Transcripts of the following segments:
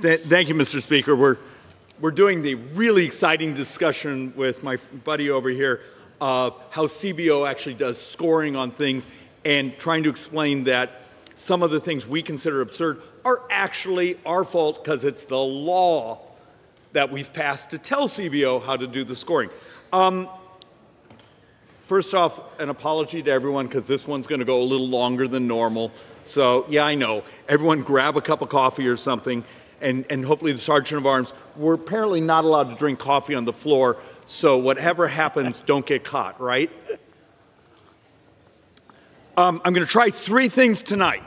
Thank you, Mr. Speaker. We're doing the really exciting discussion with my buddy over here of how CBO actually does scoring on things and trying to explain that some of the things we consider absurd are actually our fault because it's the law that we've passed to tell CBO how to do the scoring. First off, an apology to everyone because this one's going to go a little longer than normal. So, yeah, I know. Everyone grab a cup of coffee or something, and hopefully the Sergeant of Arms, we're apparently not allowed to drink coffee on the floor, so whatever happens, don't get caught, right? I'm going to try three things tonight.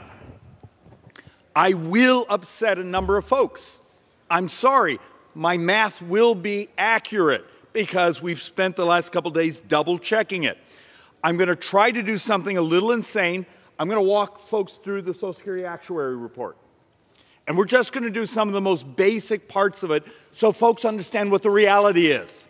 I will upset a number of folks. I'm sorry. My math will be accurate because we've spent the last couple days double checking it. I'm going to try to do something a little insane. I'm going to walk folks through the Social Security Actuary Report. And we're just going to do some of the most basic parts of it so folks understand what the reality is.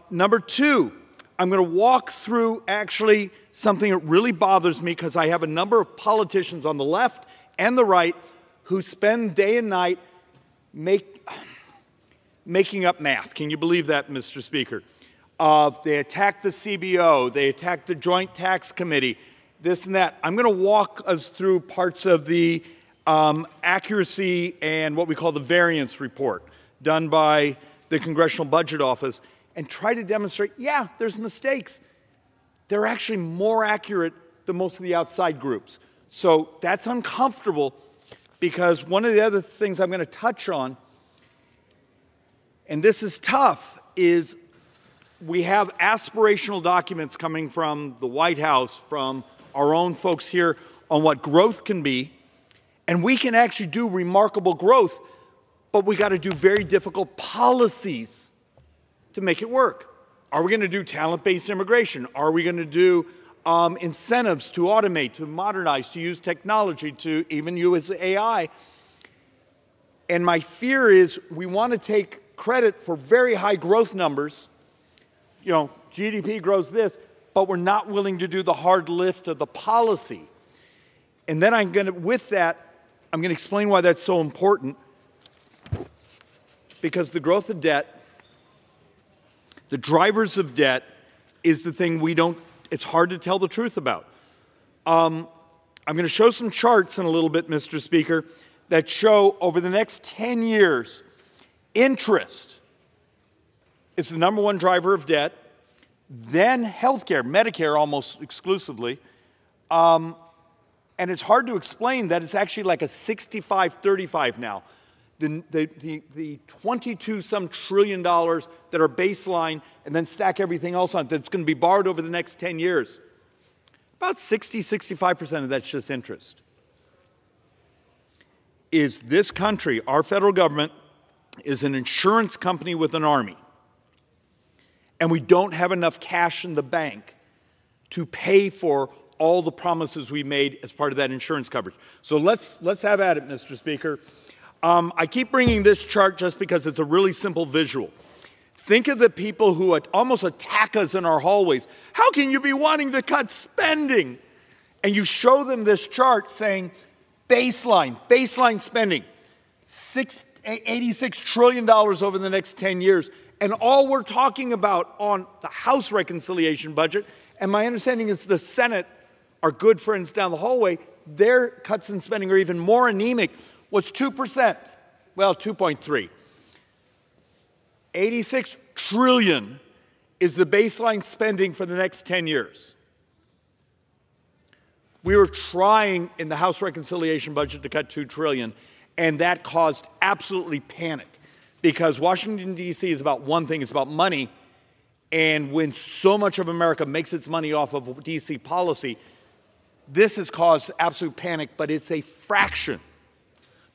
Number two, I'm going to walk through actually something that really bothers me because I have a number of politicians on the left and the right who spend day and night making up math. Can you believe that, Mr. Speaker? They attack the CBO, they attack the Joint Tax Committee, this and that. I'm going to walk us through parts of the accuracy and what we call the variance report done by the Congressional Budget Office and try to demonstrate, yeah, there's mistakes. They're actually more accurate than most of the outside groups. So that's uncomfortable because one of the other things I'm going to touch on, and this is tough, is we have aspirational documents coming from the White House, from our own folks here on what growth can be, and we can actually do remarkable growth, but we got to do very difficult policies to make it work. Are we going to do talent-based immigration? Are we going to do incentives to automate, to modernize, to use technology, to even use AI? And my fear is we want to take credit for very high growth numbers. You know, GDP grows this, but we're not willing to do the hard lift of the policy. And then with that, I'm going to explain why that's so important. Because the growth of debt, the drivers of debt, is the thing it's hard to tell the truth about. I'm going to show some charts in a little bit, Mr. Speaker, that show over the next 10 years, interest is the number one driver of debt, then healthcare, Medicare almost exclusively, and it's hard to explain that it's actually like a 65-35 now. The 22-some trillion dollars that are baseline and then stack everything else on it that's going to be borrowed over the next 10 years. About 65% of that's just interest. Is this country, our federal government, is an insurance company with an army. And we don't have enough cash in the bank to pay for all the promises we made as part of that insurance coverage. So let's have at it, Mr. Speaker. I keep bringing this chart just because it's a really simple visual. Think of the people who almost attack us in our hallways. How can you be wanting to cut spending? And you show them this chart saying baseline spending, $86 trillion over the next 10 years. And all we're talking about on the House reconciliation budget, and my understanding is the Senate, our good friends down the hallway, their cuts in spending are even more anemic. What's 2%? Well, 2.3. 86 trillion is the baseline spending for the next 10 years. We were trying in the House reconciliation budget to cut 2 trillion, and that caused absolutely panic because Washington, D.C. is about one thing, it's about money, and when so much of America makes its money off of D.C. policy, this has caused absolute panic, but it's a fraction.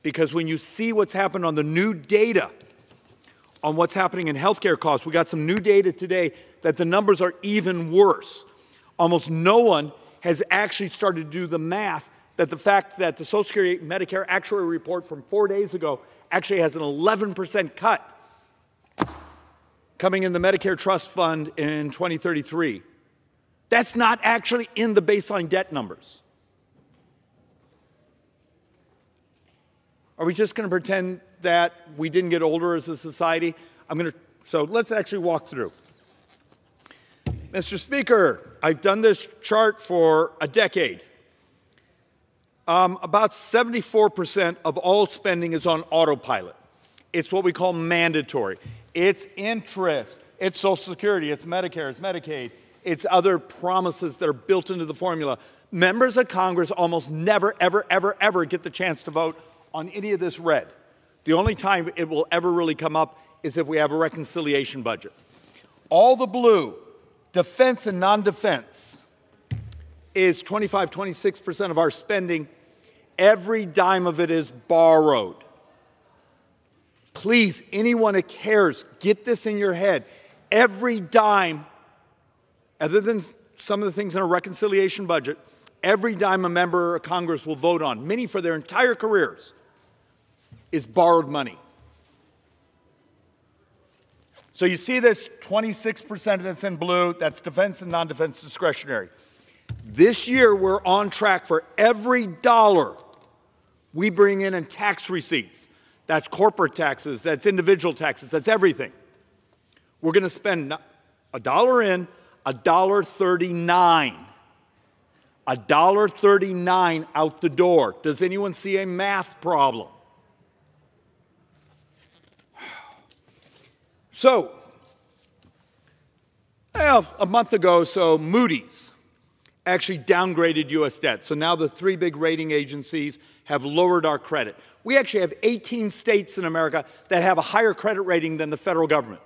Because when you see what's happened on the new data on what's happening in healthcare costs, we got some new data today that the numbers are even worse. Almost no one has actually started to do the math that the fact that the Social Security Medicare Actuary Report from 4 days ago actually has an 11% cut coming in the Medicare Trust Fund in 2033. That's not actually in the baseline debt numbers. Are we just going to pretend that we didn't get older as a society? So let's actually walk through. Mr. Speaker, I've done this chart for a decade. About 74% of all spending is on autopilot. It's what we call mandatory. It's interest, it's Social Security, it's Medicare, it's Medicaid, it's other promises that are built into the formula. Members of Congress almost never, ever, ever, ever get the chance to vote on any of this red. The only time it will ever really come up is if we have a reconciliation budget. All the blue, defense and non-defense, is 25, 26% of our spending. Every dime of it is borrowed. Please, anyone who cares, get this in your head. Every dime, other than some of the things in a reconciliation budget, every dime a member of Congress will vote on, many for their entire careers, is borrowed money. So you see this 26% that's in blue, that's defense and non-defense discretionary. This year, we're on track for every dollar we bring in tax receipts. That's corporate taxes, that's individual taxes, that's everything. We're going to spend $1 in, $1.39. $1.39 out the door. Does anyone see a math problem? So, a month ago, Moody's actually downgraded U.S. debt. So now the three big rating agencies have lowered our credit. We actually have 18 states in America that have a higher credit rating than the federal government.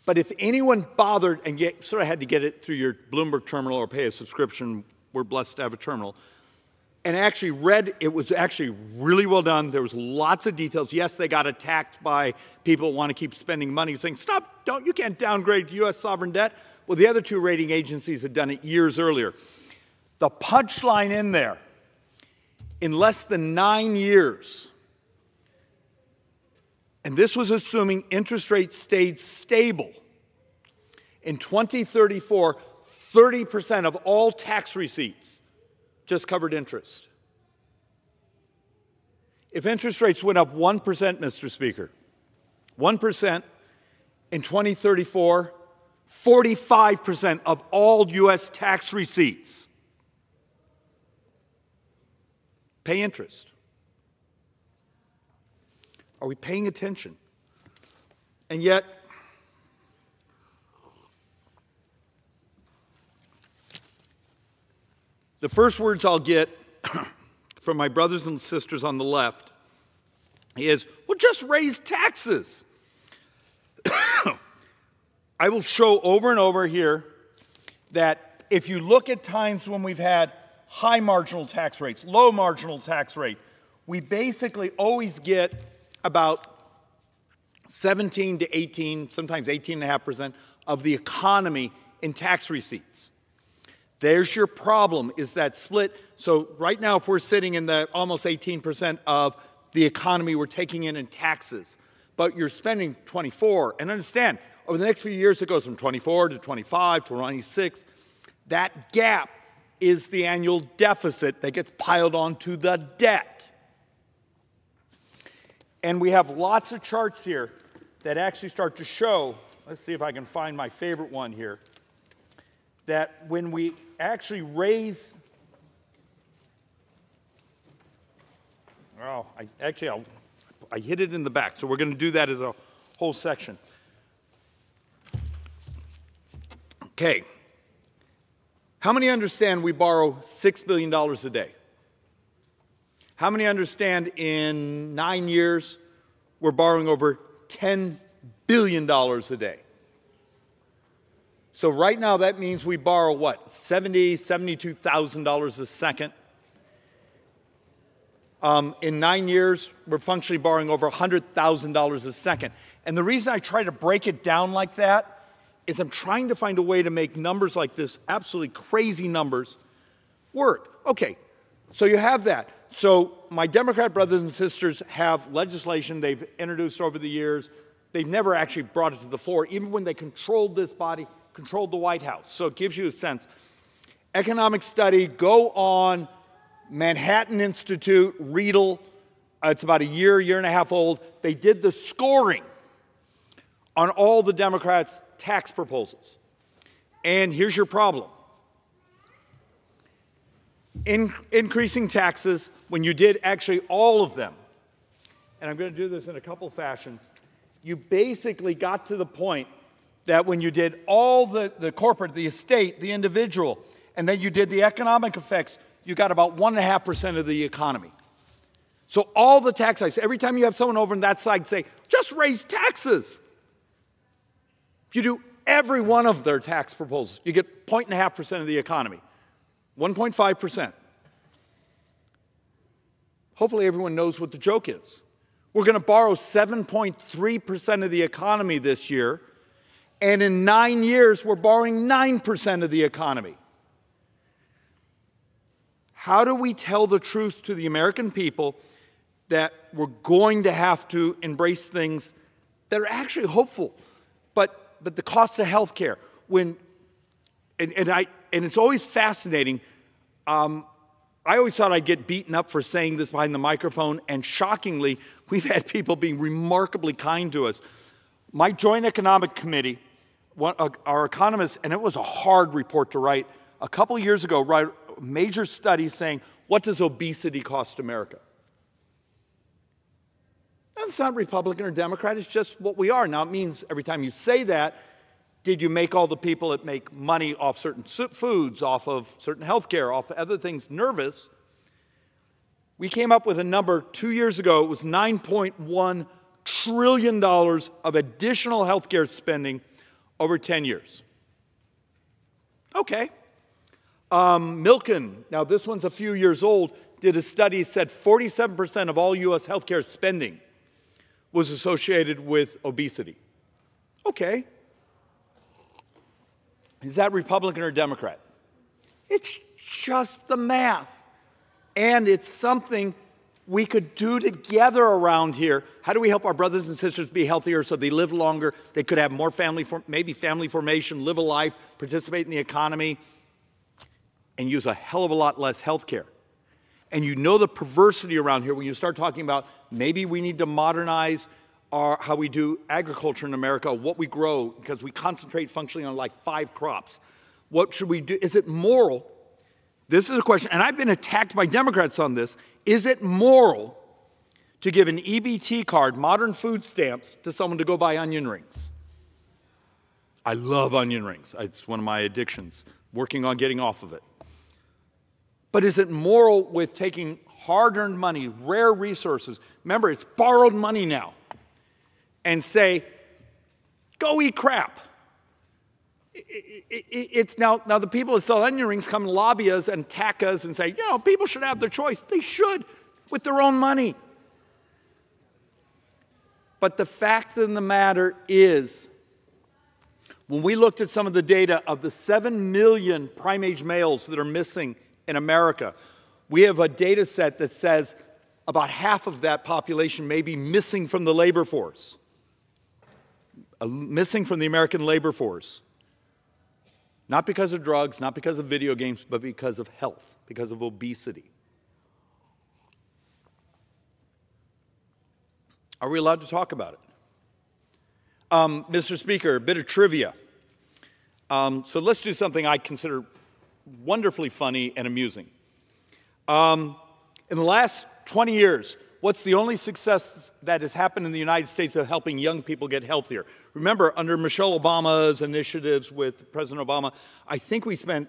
But if anyone bothered and sort of had to get it through your Bloomberg terminal or pay a subscription, we're blessed to have a terminal, and actually read, it was actually really well done. There was lots of details. Yes, they got attacked by people who want to keep spending money, saying, stop, you can't downgrade U.S. sovereign debt. Well, the other two rating agencies had done it years earlier. The punchline in there, in less than 9 years, and this was assuming interest rates stayed stable, in 2034, 30% of all tax receipts just covered interest. If interest rates went up 1%, Mr. Speaker, 1% in 2034, 45% of all U.S. tax receipts pay interest. Are we paying attention? And yet, the first words I'll get from my brothers and sisters on the left is, well, just raise taxes. I will show over and over here that if you look at times when we've had high marginal tax rates, low marginal tax rates, we basically always get about 17 to 18, sometimes 18.5% of the economy in tax receipts. There's your problem, is that split. So right now, if we're sitting in the almost 18% of the economy we're taking in taxes, but you're spending 24, and understand, over the next few years, it goes from 24 to 25 to 26. That gap is the annual deficit that gets piled onto the debt. And we have lots of charts here that actually start to show, let's see if I can find my favorite one here, that when we actually raise, I hid it in the back, so we're going to do that as a whole section. Okay. How many understand we borrow $6 billion a day? How many understand in 9 years we're borrowing over $10 billion a day? So right now that means we borrow what? $72,000 a second. In 9 years, we're functionally borrowing over $100,000 a second. And the reason I try to break it down like that is I'm trying to find a way to make numbers like this, absolutely crazy numbers, work. Okay, so you have that. So my Democrat brothers and sisters have legislation they've introduced over the years. They've never actually brought it to the floor, even when they controlled this body, controlled the White House. So it gives you a sense. Economic study, go on Manhattan Institute, Riedel, It's about a year and a half old. They did the scoring on all the Democrats' tax proposals. And here's your problem. Increasing taxes, when you did actually all of them, and I'm going to do this in a couple fashions, you basically got to the point that when you did all the corporate, the estate, the individual, and then you did the economic effects, you got about 1.5% of the economy. So all the tax hikes, every time you have someone over on that side say, just raise taxes. If you do every one of their tax proposals, you get 0.5% of the economy, 1.5%. Hopefully everyone knows what the joke is. We're going to borrow 7.3% of the economy this year, and in 9 years, we're borrowing 9% of the economy. How do we tell the truth to the American people that we're going to have to embrace things that are actually hopeful, but the cost of health care, and it's always fascinating. I always thought I'd get beaten up for saying this behind the microphone, and shockingly, we've had people being remarkably kind to us. My Joint Economic Committee, our economists, and it was a hard report to write, a couple years ago, wrote a major study saying, what does obesity cost America? And it's not Republican or Democrat, it's just what we are. Now, it means every time you say that, did you make all the people that make money off certain foods, off of certain health care, off of other things nervous? We came up with a number 2 years ago. It was $9.1 trillion of additional health care spending over 10 years. Okay. Milken, now this one's a few years old, did a study that said 47% of all U.S. health care spending was associated with obesity. Okay. Is that Republican or Democrat? It's just the math. And it's something we could do together around here. How do we help our brothers and sisters be healthier so they live longer, they could have more maybe family formation, live a life, participate in the economy, and use a hell of a lot less health care? And you know the perversity around here when you start talking about maybe we need to modernize how we do agriculture in America, what we grow, because we concentrate functionally on like 5 crops. What should we do? Is it moral? This is a question, and I've been attacked by Democrats on this. Is it moral to give an EBT card, modern food stamps, to someone to go buy onion rings? I love onion rings. It's one of my addictions, working on getting off of it. But is it moral with taking hard-earned money, rare resources, remember, it's borrowed money now, and say, go eat crap? It's now the people that sell onion rings come and lobby us and attack us and say, you know, people should have their choice. They should, with their own money. But the fact of the matter is, when we looked at some of the data of the 7 million prime-age males that are missing in America, we have a data set that says about half of that population may be missing from the labor force. Missing from the American labor force. Not because of drugs, not because of video games, but because of health, because of obesity. Are we allowed to talk about it? Mr. Speaker, a bit of trivia. So let's do something I consider wonderfully funny and amusing. In the last 20 years, what's the only success that has happened in the United States of helping young people get healthier? Remember, under Michelle Obama's initiatives with President Obama, I think we spent,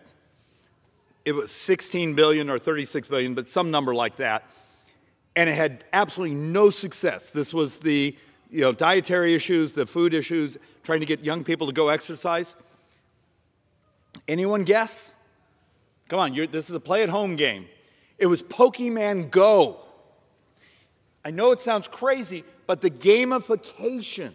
it was $16 billion or $36 billion, but some number like that, and it had absolutely no success. This was the dietary issues, the food issues, trying to get young people to go exercise. Anyone guess? Come on, this is a play-at-home game. It was Pokemon Go. I know it sounds crazy, but the gamification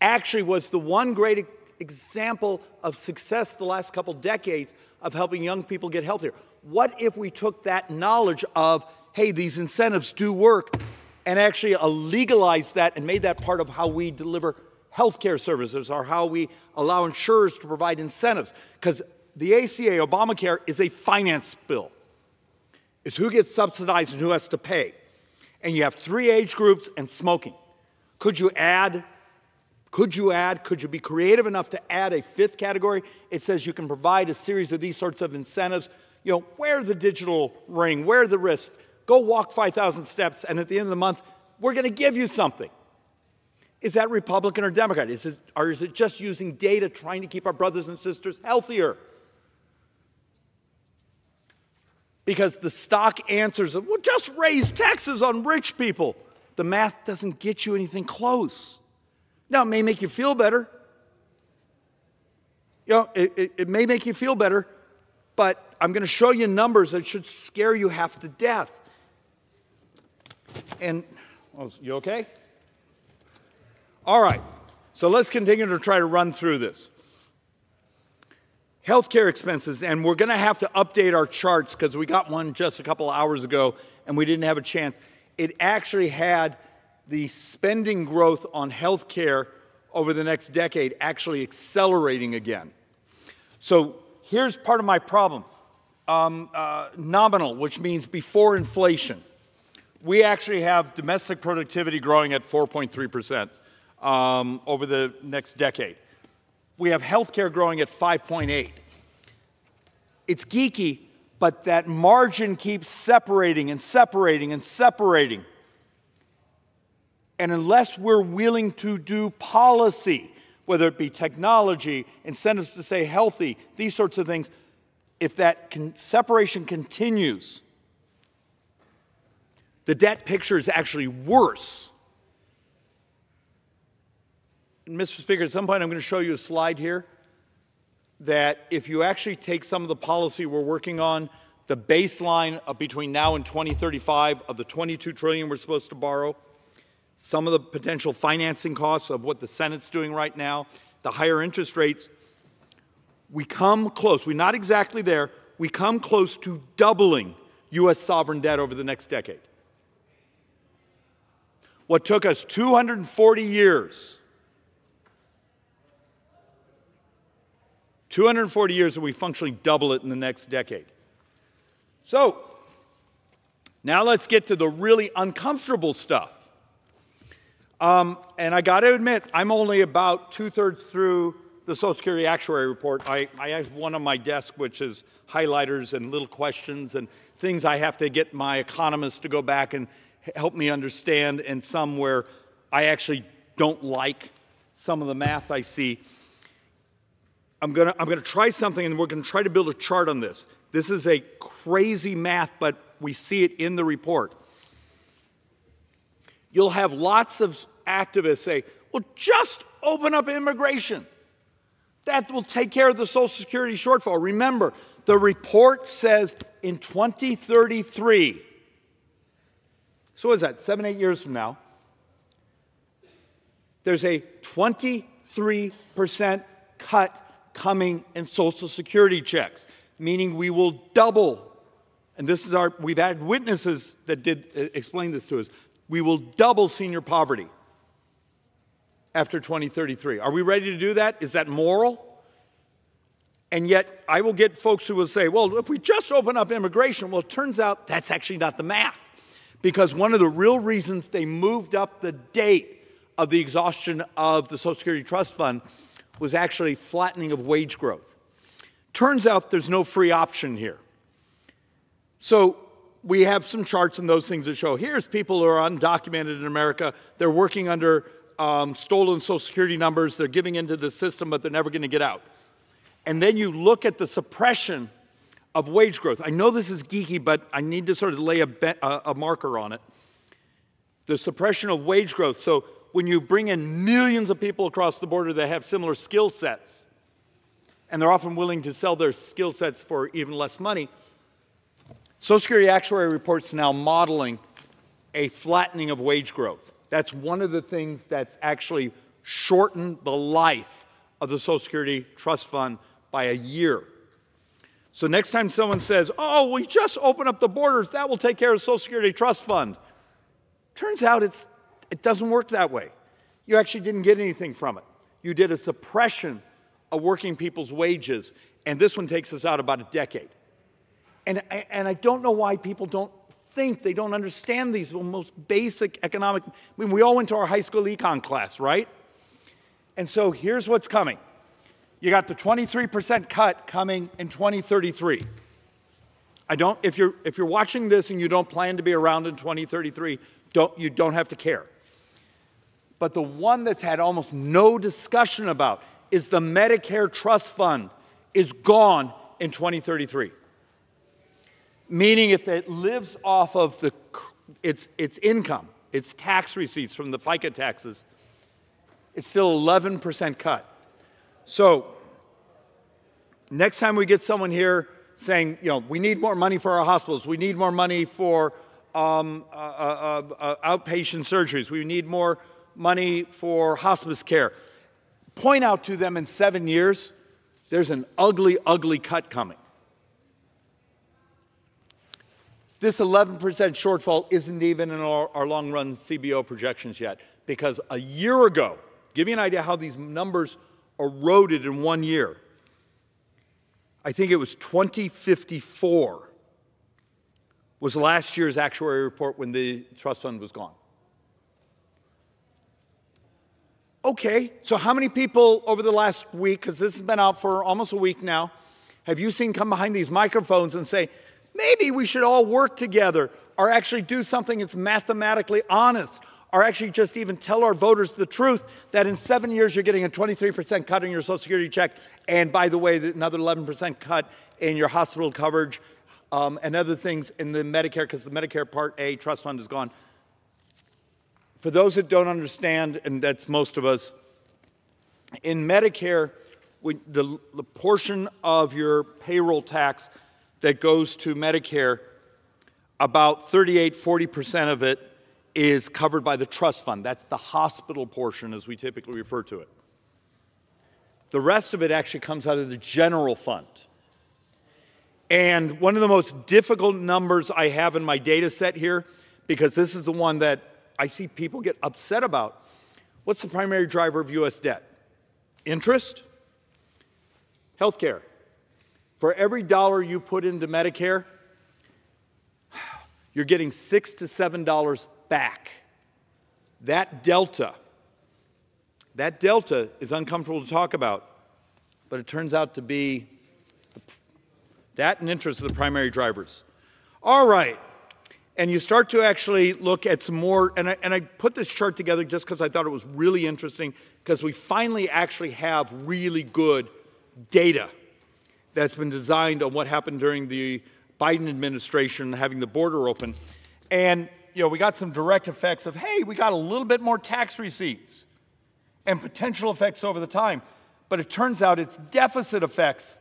actually was the one great example of success the last couple decades of helping young people get healthier. What if we took that knowledge of, hey, these incentives do work, and actually legalized that and made that part of how we deliver healthcare services or how we allow insurers to provide incentives? Because the ACA, Obamacare, is a finance bill. It's who gets subsidized and who has to pay. and you have 3 age groups and smoking. Could you be creative enough to add a 5th category? It says you can provide a series of these sorts of incentives. You know, wear the digital ring, wear the wrist, go walk 5,000 steps, and at the end of the month, we're going to give you something. Is that Republican or Democrat? Or is it just using data trying to keep our brothers and sisters healthier? Because the stock answers, well, just raise taxes on rich people. The math doesn't get you anything close. Now, it may make you feel better. You know, it may make you feel better, but I'm going to show you numbers that should scare you half to death. And, you okay? All right, so let's continue to try to run through this. Healthcare expenses, and we're going to have to update our charts because we got one just a couple hours ago and we didn't have a chance. It actually had the spending growth on healthcare over the next decade actually accelerating again. So here's part of my problem. Nominal, which means before inflation. We actually have domestic productivity growing at 4.3% over the next decade. We have healthcare growing at 5.8. It's geeky, but that margin keeps separating and separating and separating. And unless we're willing to do policy, whether it be technology, incentives to stay healthy, these sorts of things, if that separation continues, the debt picture is actually worse. And Mr. Speaker, at some point I'm going to show you a slide here that if you actually take some of the policy we're working on, the baseline of between now and 2035 of the $22 trillion we're supposed to borrow, some of the potential financing costs of what the Senate's doing right now, the higher interest rates, we come close. We're not exactly there. We come close to doubling U.S. sovereign debt over the next decade. What took us 240 years, 240 years, and we functionally double it in the next decade. So, now let's get to the really uncomfortable stuff. And I got to admit, I'm only about 2/3 through the Social Security Actuary Report. I have one on my desk, which is highlighters and little questions and things I have to get my economists to go back and help me understand, and some where I actually don't like some of the math I see. I'm gonna try something, and we're gonna try to build a chart on this. This is a crazy math, but we see it in the report. You'll have lots of activists say, well, just open up immigration. That will take care of the Social Security shortfall. Remember, the report says in 2033, so what is that, 7-8 years from now, there's a 23% cut coming in Social Security checks, meaning we will double, and this is we've had witnesses that did explain this to us, we will double senior poverty after 2033. Are we ready to do that? Is that moral? And yet, I will get folks who will say, well, if we just open up immigration, well, it turns out that's actually not the math. Because one of the real reasons they moved up the date of the exhaustion of the Social Security Trust Fund was actually flattening of wage growth. Turns out there's no free option here. So we have some charts and those things that show here's people who are undocumented in America. They're working under stolen Social Security numbers. They're giving into the system, but they're never going to get out. And then you look at the suppression of wage growth. I know this is geeky, but I need to sort of lay a marker on it. The suppression of wage growth. So when you bring in millions of people across the border that have similar skill sets, and they're often willing to sell their skill sets for even less money, Social Security Actuary Report's now modeling a flattening of wage growth. That's one of the things that's actually shortened the life of the Social Security Trust Fund by a year. So next time someone says, oh, we just open up the borders, that will take care of the Social Security Trust Fund. Turns out it doesn't work that way. You actually didn't get anything from it. You did a suppression of working people's wages, and this one takes us out about a decade. And I don't know why people don't think, they don't understand these most basic economic. I mean, we all went to our high school econ class, right? And so here's what's coming. You got the 23% cut coming in 2033. If you're watching this and you don't plan to be around in 2033, you don't have to care. But the one that's had almost no discussion about is the Medicare Trust Fund is gone in 2033. Meaning if it lives off of its income, its tax receipts from the FICA taxes, it's still 11% cut. So next time we get someone here saying, we need more money for our hospitals, we need more money for outpatient surgeries, we need more money for hospice care, point out to them in 7 years, there's an ugly, ugly cut coming. This 11% shortfall isn't even in our long-run CBO projections yet, because a year ago, give you an idea how these numbers eroded in 1 year, I think it was 2054 was last year's actuary report when the trust fund was gone. Okay, so how many people over the last week, because this has been out for almost a week now, have you seen come behind these microphones and say, maybe we should all work together, or actually do something that's mathematically honest, or actually just even tell our voters the truth that in 7 years you're getting a 23% cut in your Social Security check, and by the way, another 11% cut in your hospital coverage, and other things in the Medicare, because the Medicare Part A trust fund is gone. For those that don't understand, and that's most of us, in Medicare, the portion of your payroll tax that goes to Medicare, about 40% of it is covered by the trust fund. That's the hospital portion, as we typically refer to it. The rest of it actually comes out of the general fund. And one of the most difficult numbers I have in my data set here, because this is the one that I see people get upset about, what's the primary driver of U.S. debt? Interest? Healthcare. For every dollar you put into Medicare, you're getting $6 to $7 back. That delta is uncomfortable to talk about, but it turns out to be that and interest are the primary drivers. All right, and you start to actually look at some more, and I put this chart together just because I thought it was really interesting, because we finally actually have really good data that's been designed on what happened during the Biden administration, having the border open. And we got some direct effects of, hey, we got a little bit more tax receipts and potential effects over the time. But it turns out its deficit effects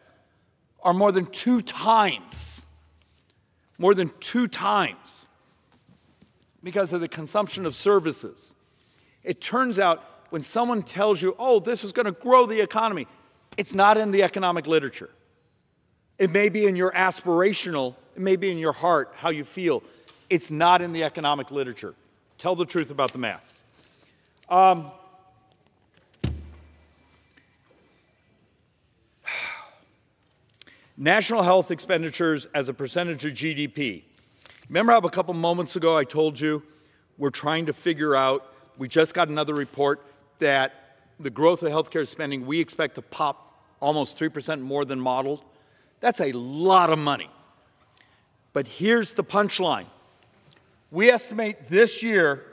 are more than 2 times. More than 2 times because of the consumption of services. It turns out when someone tells you, oh, this is going to grow the economy, it's not in the economic literature. It may be in your aspirational, it may be in your heart, how you feel. It's not in the economic literature. Tell the truth about the math. National health expenditures as a percentage of GDP. Remember how a couple moments ago I told you we're trying to figure out, we just got another report that the growth of healthcare spending we expect to pop almost 3% more than modeled. That's a lot of money. But here's the punchline. We estimate this year,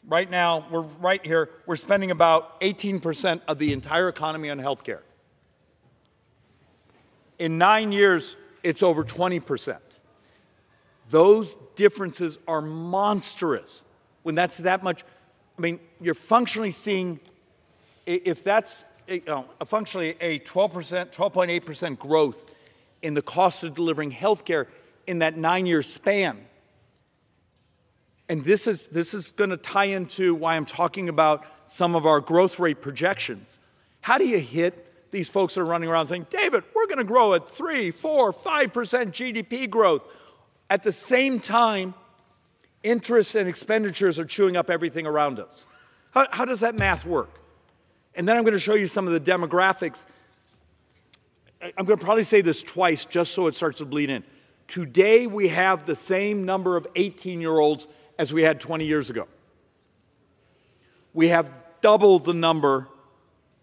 right now, we're right here, we're spending about 18% of the entire economy on healthcare. In 9 years, it's over 20%. Those differences are monstrous. When that's that much, I mean, you're functionally seeing, if that's functionally a 12.8% growth in the cost of delivering healthcare in that 9-year span. And this is going to tie into why I'm talking about some of our growth rate projections. How do you hit these folks that are running around saying, David, we're going to grow at 3, 4, 5% GDP growth. At the same time, interests and expenditures are chewing up everything around us. How does that math work? And then I'm going to show you some of the demographics. I'm going to probably say this twice just so it starts to bleed in. Today, we have the same number of 18-year-olds as we had 20 years ago. We have double the number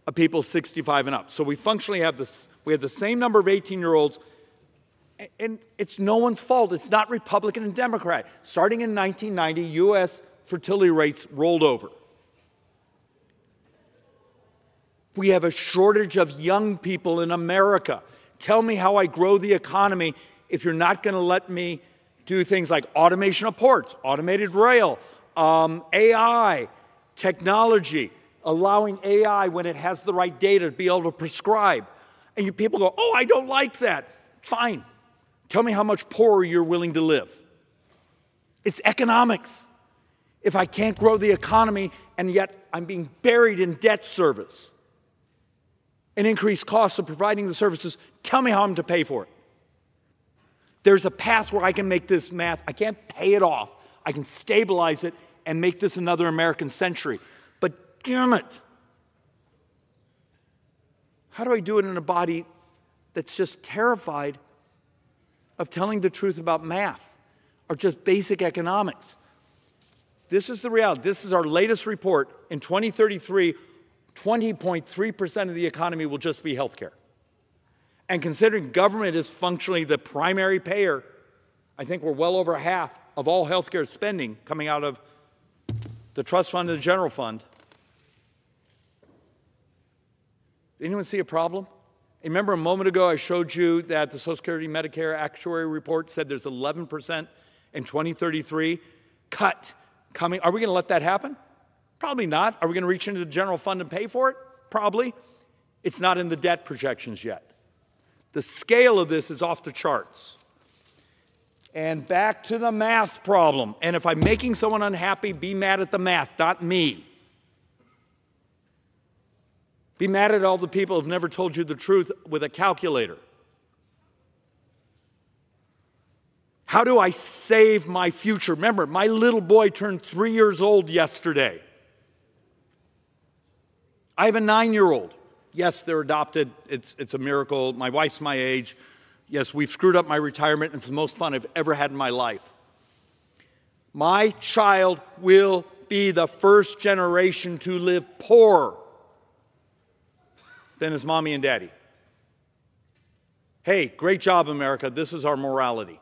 of people 65 and up. So we functionally have this, we have the same number of 18-year-olds, and it's no one's fault. It's not Republican and Democrat. Starting in 1990, U.S. fertility rates rolled over. We have a shortage of young people in America. Tell me how I grow the economy if you're not going to let me do things like automation of ports, automated rail, AI, technology, allowing AI when it has the right data to be able to prescribe. And you people go, oh, I don't like that. Fine. Tell me how much poorer you're willing to live. It's economics. If I can't grow the economy and yet I'm being buried in debt service and increased costs of providing the services, tell me how I'm to pay for it. There's a path where I can make this math. I can't pay it off. I can stabilize it and make this another American century. But damn it, how do I do it in a body that's just terrified of telling the truth about math or just basic economics? This is the reality. This is our latest report. In 2033, 20.3% of the economy will just be healthcare. And considering government is functionally the primary payer, I think we're well over half of all healthcare spending coming out of the trust fund and the general fund. Anyone see a problem? Remember a moment ago I showed you that the Social Security Medicare actuary report said there's 11% in 2033 cut coming. Are we going to let that happen? Probably not. Are we going to reach into the general fund and pay for it? Probably. It's not in the debt projections yet. The scale of this is off the charts. And back to the math problem. And if I'm making someone unhappy, be mad at the math, not me. Be mad at all the people who have never told you the truth with a calculator. How do I save my future? Remember, my little boy turned 3 years old yesterday. I have a 9-year-old. Yes, they're adopted. It's a miracle. My wife's my age. Yes, we've screwed up my retirement. It's the most fun I've ever had in my life. My child will be the first generation to live poorer than his mommy and daddy. Hey, great job, America. This is our morality.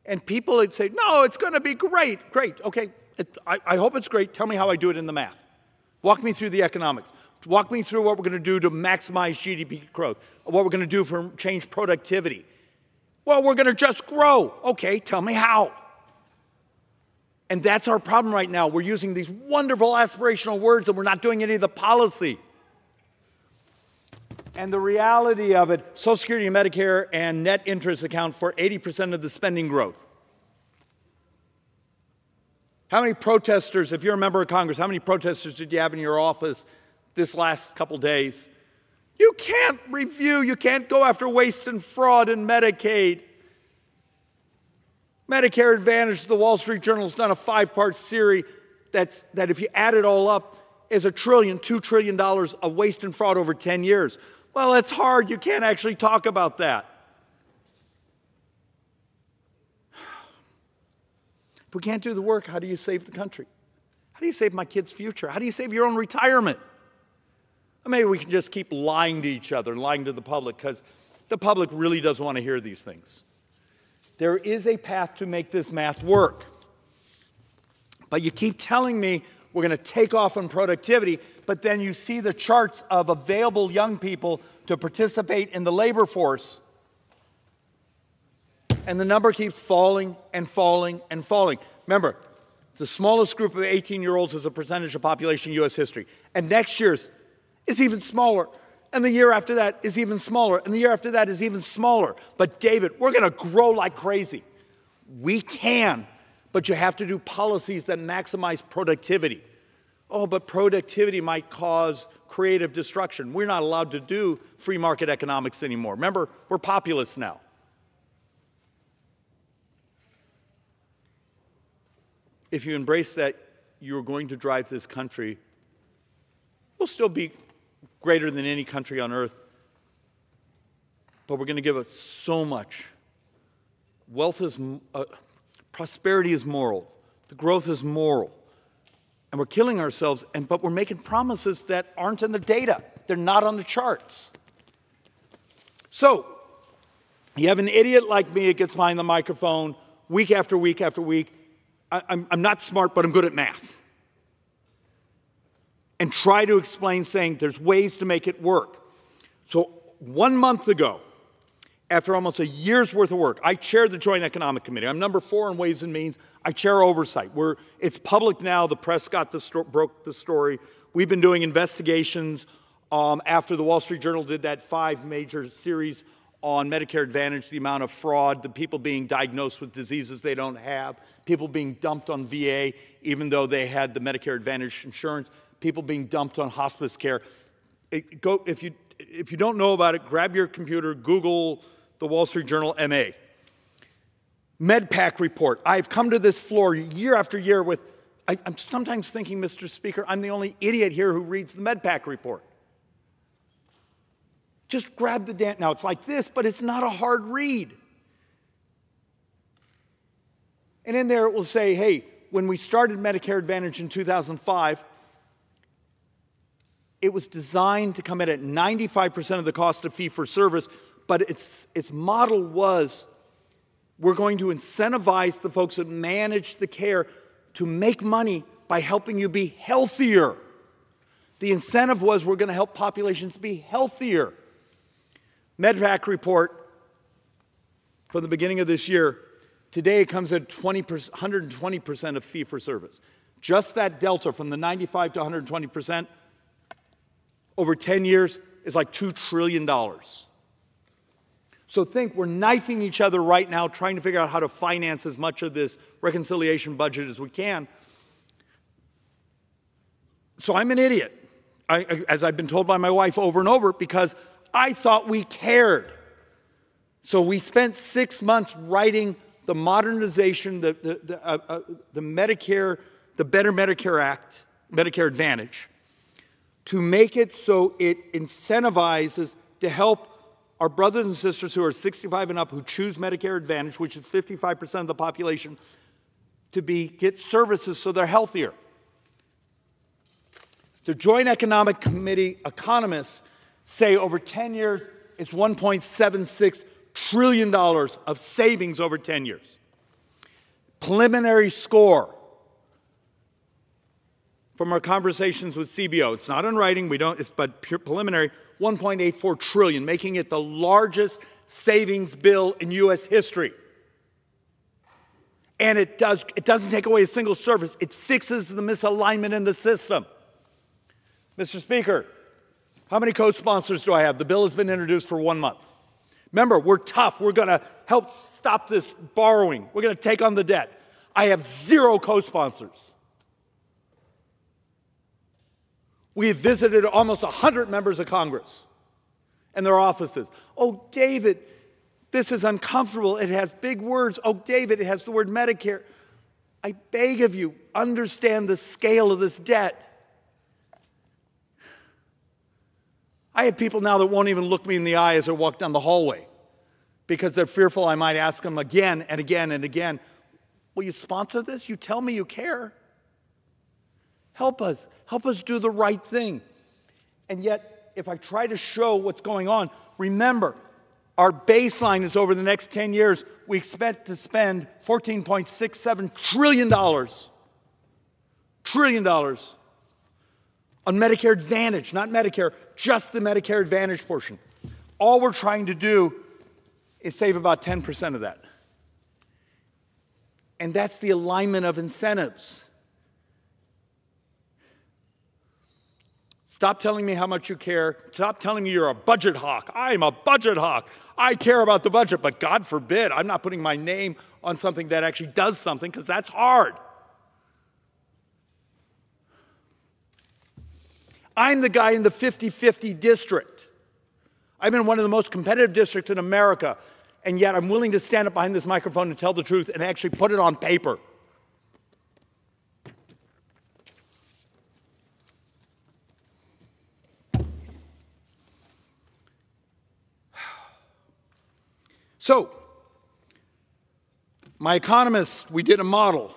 And people would say, no, it's going to be great. Great. Okay, I hope it's great. Tell me how I do it in the math. Walk me through the economics. Walk me through what we're going to do to maximize GDP growth, what we're going to do for change productivity. Well, we're going to just grow. Okay, tell me how. And that's our problem right now. We're using these wonderful aspirational words and we're not doing any of the policy. And the reality of it, Social Security and Medicare and net interest account for 80% of the spending growth. How many protesters, if you're a member of Congress, how many protesters did you have in your office this last couple days? You can't review, you can't go after waste and fraud in Medicaid. Medicare Advantage, the Wall Street Journal has done a 5-part series that if you add it all up is $2 trillion of waste and fraud over 10 years. Well, it's hard. You can't actually talk about that. If we can't do the work, how do you save the country? How do you save my kids' future? How do you save your own retirement? Or maybe we can just keep lying to each other and lying to the public because the public really doesn't want to hear these things. There is a path to make this math work. But you keep telling me we're going to take off on productivity, but then you see the charts of available young people to participate in the labor force, and the number keeps falling and falling and falling. Remember, the smallest group of 18-year-olds as a percentage of population in U.S. history. And next year's is even smaller. And the year after that is even smaller. And the year after that is even smaller. But David, we're going to grow like crazy. We can, but you have to do policies that maximize productivity. Oh, but productivity might cause creative destruction. We're not allowed to do free market economics anymore. Remember, we're populists now. If you embrace that, you're going to drive this country. We'll still be greater than any country on earth, but we're going to give up so much wealth is, prosperity is moral. The growth is moral. And we're killing ourselves, but we're making promises that aren't in the data. They're not on the charts. So, you have an idiot like me that gets behind the microphone week after week after week. I'm not smart, but I'm good at math. And try to explain, saying there's ways to make it work. So 1 month ago, after almost a year's worth of work, I chaired the Joint Economic Committee. I'm number 4 in Ways and Means. I chair oversight. It's public now. The press broke the story. We've been doing investigations after the Wall Street Journal did that 5 major series on Medicare Advantage, the amount of fraud, the people being diagnosed with diseases they don't have, people being dumped on VA even though they had the Medicare Advantage insurance, people being dumped on hospice care. If you don't know about it, grab your computer, Google the Wall Street Journal MA. MedPAC report. I've come to this floor year after year with, I'm sometimes thinking, Mr. Speaker, I'm the only idiot here who reads the MedPAC report. Just grab the damn, now it's like this, but it's not a hard read. And in there it will say, hey, when we started Medicare Advantage in 2005, it was designed to come in at 95% of the cost of fee-for-service, but its model was, we're going to incentivize the folks that manage the care to make money by helping you be healthier. The incentive was we're going to help populations be healthier. MedPAC report from the beginning of this year, today it comes at 120% of fee-for-service. Just that delta from the 95 to 120% over 10 years is like $2 trillion. So think, we're knifing each other right now, trying to figure out how to finance as much of this reconciliation budget as we can. So I'm an idiot, as I've been told by my wife over and over, because I thought we cared. So we spent 6 months writing the modernization, the Medicare, the Better Medicare Act, Medicare Advantage, to make it so it incentivizes to help our brothers and sisters who are 65 and up who choose Medicare Advantage, which is 55% of the population, to get services so they're healthier. The Joint Economic Committee economists say over 10 years, it's $1.76 trillion of savings over 10 years. Preliminary score from our conversations with CBO, it's not in writing, but pure preliminary, 1.84 trillion, making it the largest savings bill in U.S. history. And it doesn't take away a single service. It fixes the misalignment in the system. Mr. Speaker, how many co-sponsors do I have? The bill has been introduced for 1 month. Remember, we're tough. We're going to help stop this borrowing. We're going to take on the debt. I have 0 co-sponsors. We have visited almost 100 members of Congress and their offices. Oh, David, this is uncomfortable. It has big words. Oh, David, it has the word Medicare. I beg of you, understand the scale of this debt. I have people now that won't even look me in the eye as I walk down the hallway because they're fearful I might ask them again and again and again, will you sponsor this? You tell me you care. Help us. Help us do the right thing. And yet, if I try to show what's going on, remember, our baseline is over the next 10 years, we expect to spend $14.67 trillion on Medicare Advantage, not Medicare, just the Medicare Advantage portion. All we're trying to do is save about 10% of that. And that's the alignment of incentives. Stop telling me how much you care. Stop telling me you're a budget hawk. I'm a budget hawk. I care about the budget, but God forbid, I'm not putting my name on something that actually does something because that's hard. I'm the guy in the 50-50 district. I'm in one of the most competitive districts in America, and yet I'm willing to stand up behind this microphone and tell the truth and actually put it on paper. So, My economists, we did a model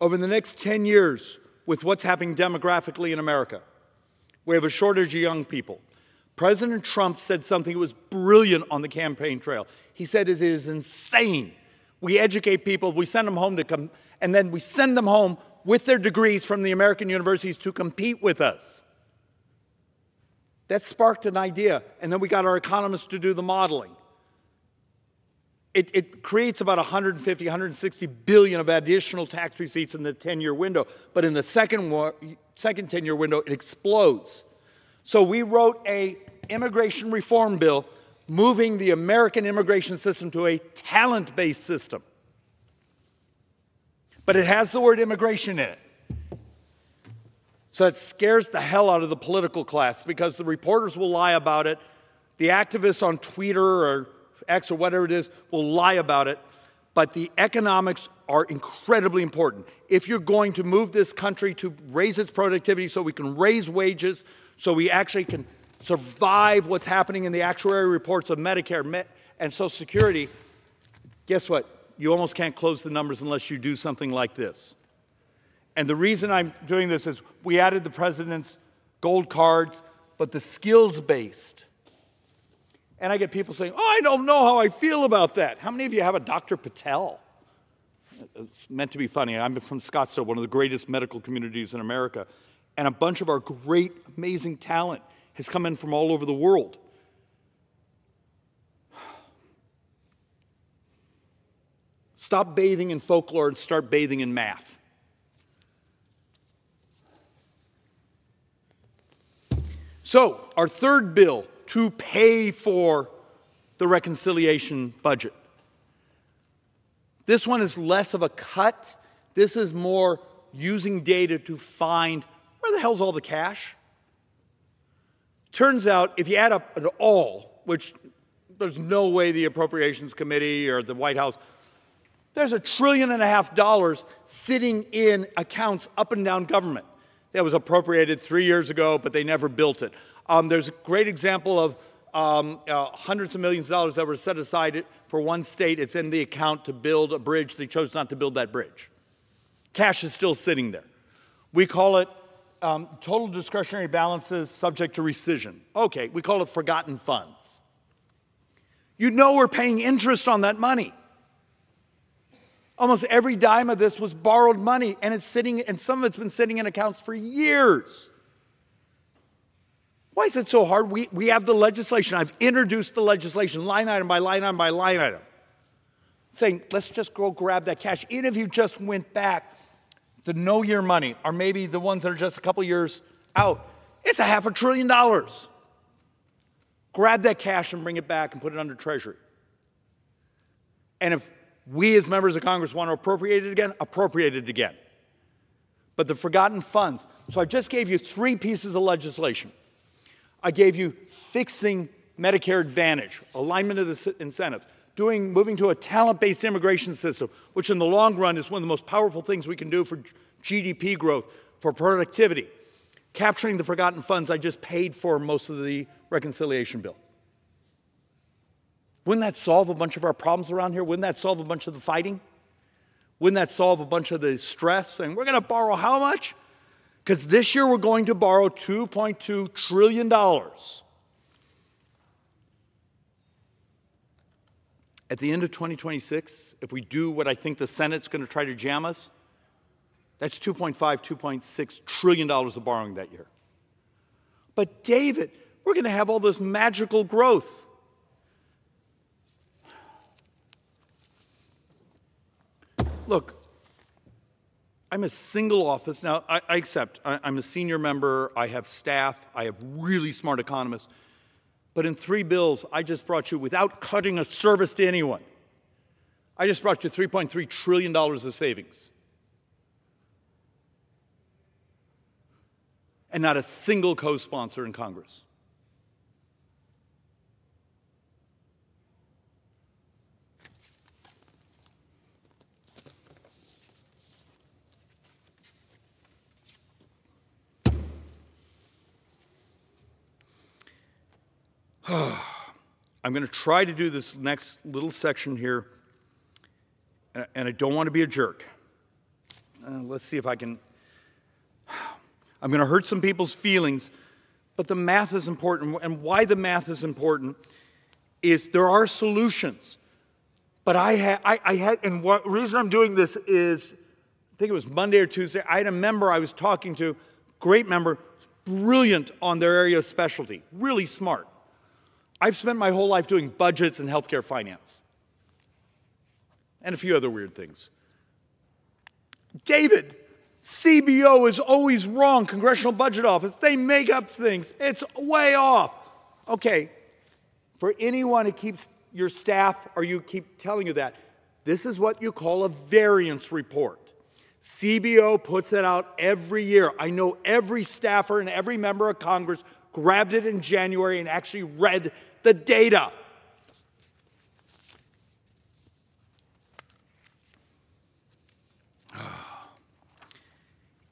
over the next 10 years with what's happening demographically in America. We have a shortage of young people. President Trump said something that was brilliant on the campaign trail. He said it is insane. We educate people, we send them home to come, and then we send them home with their degrees from the American universities to compete with us. That sparked an idea, and then we got our economists to do the modeling. It creates about 150, 160 billion of additional tax receipts in the 10-year window, but in the second 10-year window, it explodes. So we wrote an immigration reform bill moving the American immigration system to a talent-based system. But it has the word immigration in it. So it scares the hell out of the political class because the reporters will lie about it. The activists on Twitter or X or whatever it is will lie about it. But the economics are incredibly important. If you're going to move this country to raise its productivity so we can raise wages, so we actually can survive what's happening in the actuarial reports of Medicare and Social Security, guess what? You almost can't close the numbers unless you do something like this. And the reason I'm doing this is we added the president's gold cards, but the skills-based. And I get people saying, oh, I don't know how I feel about that. How many of you have a Dr. Patel? It's meant to be funny. I'm from Scottsdale, one of the greatest medical communities in America. And a bunch of our great, amazing talent has come in from all over the world. Stop bathing in folklore and start bathing in math. So, our third bill to pay for the reconciliation budget. This one is less of a cut. This is more using data to find where the hell's all the cash? Turns out, if you add up it all, which there's no way the Appropriations Committee or the White House, there's $1.5 trillion sitting in accounts up and down government. That was appropriated 3 years ago, but they never built it. There's a great example of hundreds of millions of dollars that were set aside for one state. It's in the account to build a bridge. They chose not to build that bridge. Cash is still sitting there. We call it total discretionary balances subject to rescission. Okay, we call it forgotten funds. You know we're paying interest on that money. Almost every dime of this was borrowed money, and it's sitting, and some of it's been sitting in accounts for years. Why is it so hard? We have the legislation. I've introduced the legislation, line item by line item by line item, saying, let's just go grab that cash. Even if you just went back to no year money, or maybe the ones that are just a couple years out, it's $500 billion. Grab that cash and bring it back and put it under Treasury. And if we as members of Congress want to appropriate it again. But the forgotten funds. So I just gave you 3 pieces of legislation. I gave you fixing Medicare Advantage, alignment of the incentives, moving to a talent-based immigration system, which in the long run is one of the most powerful things we can do for GDP growth, for productivity. Capturing the forgotten funds, I just paid for most of the reconciliation bill. Wouldn't that solve a bunch of our problems around here? Wouldn't that solve a bunch of the fighting? Wouldn't that solve a bunch of the stress? And we're going to borrow how much? Because this year we're going to borrow $2.2 trillion. At the end of 2026, if we do what I think the Senate's going to try to jam us, that's $2.5, $2.6 trillion of borrowing that year. But David, we're going to have all this magical growth. Look, I'm a single office. Now, I accept. I'm a senior member. I have staff. I have really smart economists. But in 3 bills, I just brought you, without cutting a service to anyone, I just brought you $3.3 trillion of savings. And not a single co-sponsor in Congress. I'm going to try to do this next little section here and I don't want to be a jerk. Let's see if I can. I'm going to hurt some people's feelings, but the math is important. And why the math is important is there are solutions. But and what reason I'm doing this is, I think it was Monday or Tuesday, I had a member I was talking to, great member, brilliant on their area of specialty, really smart. I've spent my whole life doing budgets and healthcare finance and a few other weird things. David, CBO is always wrong, Congressional Budget Office. They make up things. It's way off. Okay, for anyone who keeps your staff or you keep telling you that, this is what you call a variance report. CBO puts it out every year. I know every staffer and every member of Congress grabbed it in January and actually read the data.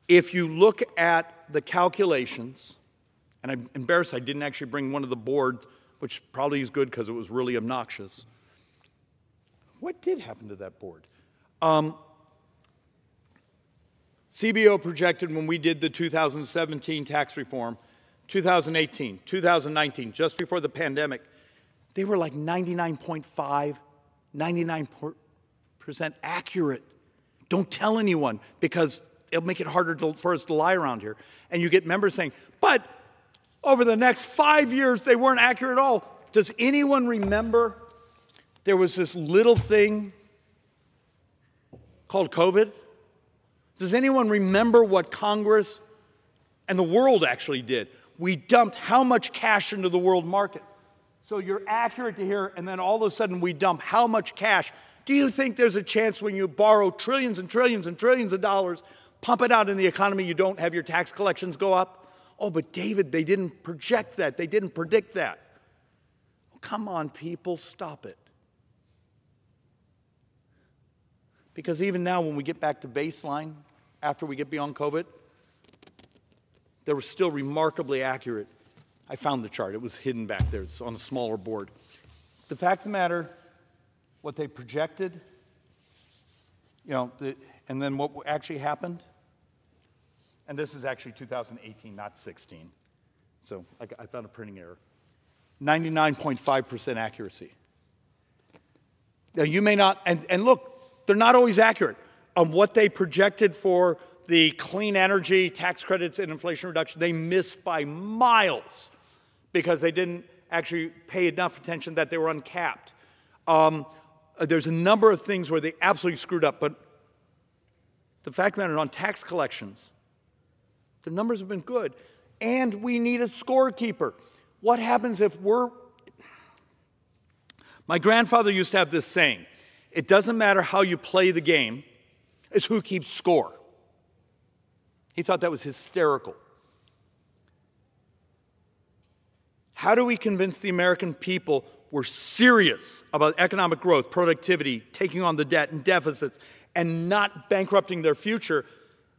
If you look at the calculations, and I'm embarrassed I didn't actually bring one of the board, which probably is good because it was really obnoxious. What did happen to that board? CBO projected when we did the 2017 tax reform, 2018, 2019, just before the pandemic, they were like 99.5, 99% accurate. Don't tell anyone because it'll make it harder for us to lie around here. And you get members saying, but over the next 5 years, they weren't accurate at all. Does anyone remember there was this little thing called COVID? Does anyone remember what Congress and the world actually did? We dumped how much cash into the world market? So you're accurate to here, and then all of a sudden we dump how much cash? Do you think there's a chance when you borrow trillions and trillions and trillions of dollars, pump it out in the economy, you don't have your tax collections go up? Oh, but David, they didn't project that. They didn't predict that. Oh, come on, people, stop it. Because even now, when we get back to baseline, after we get beyond COVID, they were still remarkably accurate. I found the chart. It was hidden back there. It's on a smaller board. The fact of the matter, what they projected, and then what actually happened, and this is actually 2018, not 16. So I found a printing error. 99.5% accuracy. Now you may not, and look, they're not always accurate. On what they projected for the clean energy, tax credits, and inflation reduction, they missed by miles because they didn't actually pay enough attention that they were uncapped. There's a number of things where they absolutely screwed up, but the fact of the matter, on tax collections, the numbers have been good. And we need a scorekeeper. What happens if My grandfather used to have this saying, it doesn't matter how you play the game, it's who keeps score. He thought that was hysterical. How do we convince the American people we're serious about economic growth, productivity, taking on the debt and deficits, and not bankrupting their future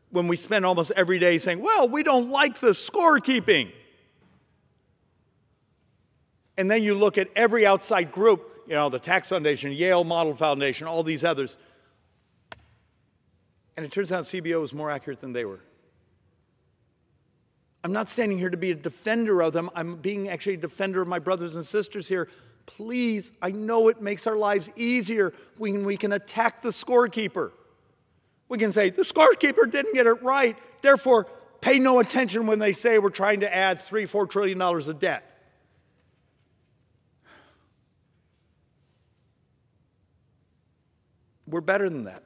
when we spend almost every day saying, well, we don't like the scorekeeping? And then you look at every outside group, the Tax Foundation, Yale Model Foundation, all these others, and it turns out CBO was more accurate than they were. I'm not standing here to be a defender of them. I'm being actually a defender of my brothers and sisters here. Please, I know it makes our lives easier when we can attack the scorekeeper. We can say, the scorekeeper didn't get it right, therefore pay no attention when they say we're trying to add $3-4 trillion of debt. We're better than that.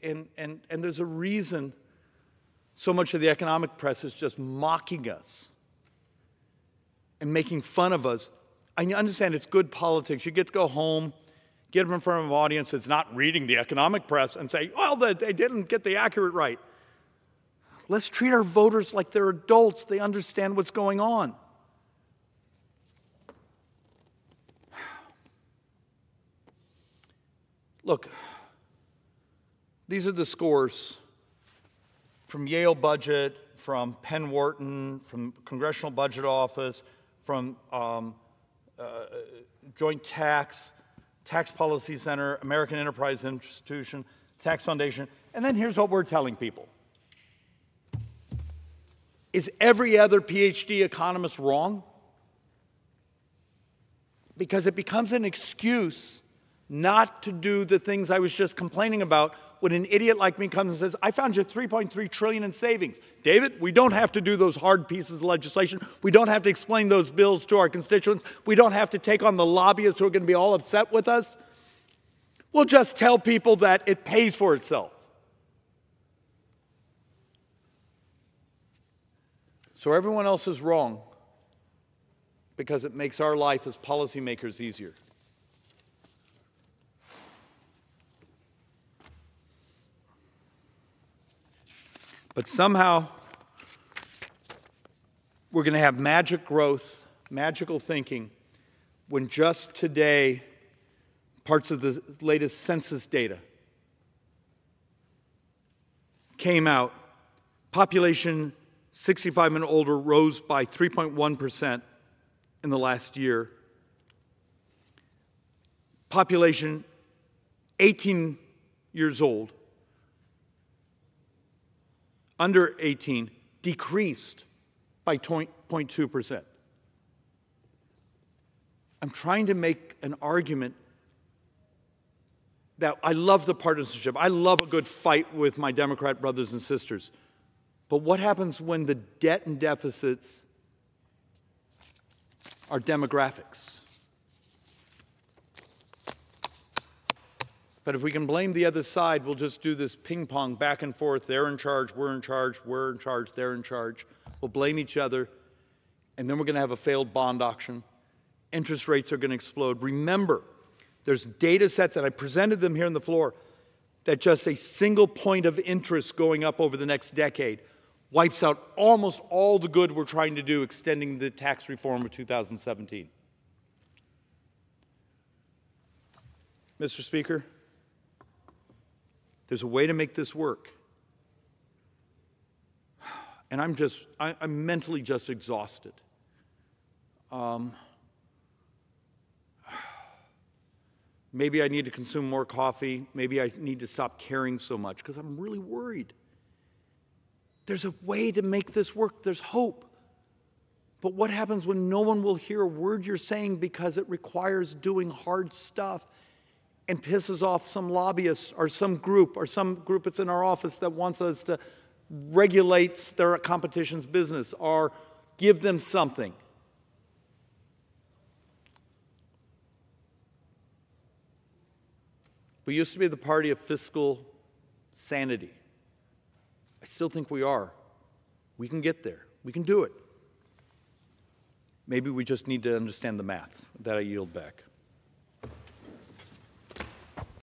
And there's a reason so much of the economic press is just mocking us and making fun of us. I understand it's good politics. You get to go home, get up in front of an audience that's not reading the economic press and say, well, they didn't get the accurate right. Let's treat our voters like they're adults. They understand what's going on. Look, these are the scores from Yale Budget, from Penn Wharton, from Congressional Budget Office, from Joint Tax. Tax Policy Center, American Enterprise Institution, Tax Foundation, and then here's what we're telling people. Is every other PhD economist wrong? Because it becomes an excuse not to do the things I was just complaining about when an idiot like me comes and says, I found you $3.3 trillion in savings. David, we don't have to do those hard pieces of legislation. We don't have to explain those bills to our constituents. We don't have to take on the lobbyists who are going to be all upset with us. We'll just tell people that it pays for itself. So everyone else is wrong because it makes our life as policymakers easier. But somehow, we're going to have magic growth, magical thinking, when just today, parts of the latest census data came out. Population 65 and older rose by 3.1% in the last year. Population 18 years old, under 18, decreased by 0.2%. I'm trying to make an argument that I love the partisanship. I love a good fight with my Democrat brothers and sisters. But what happens when the debt and deficits are demographics? But if we can blame the other side, we'll just do this ping pong back and forth. They're in charge, we're in charge, we're in charge, they're in charge. We'll blame each other, and then we're going to have a failed bond auction. Interest rates are going to explode. Remember, there's data sets, and I presented them here on the floor, that just a single point of interest going up over the next decade wipes out almost all the good we're trying to do extending the tax reform of 2017. Mr. Speaker, there's a way to make this work. And I'm mentally just exhausted. Maybe I need to consume more coffee. Maybe I need to stop caring so much because I'm really worried. There's a way to make this work. There's hope. But what happens when no one will hear a word you're saying because it requires doing hard stuff and pisses off some lobbyists or some group that's in our office that wants us to regulate their competition's business or give them something? We used to be the party of fiscal sanity. I still think we are. We can get there. We can do it. Maybe we just need to understand the math. That I yield back.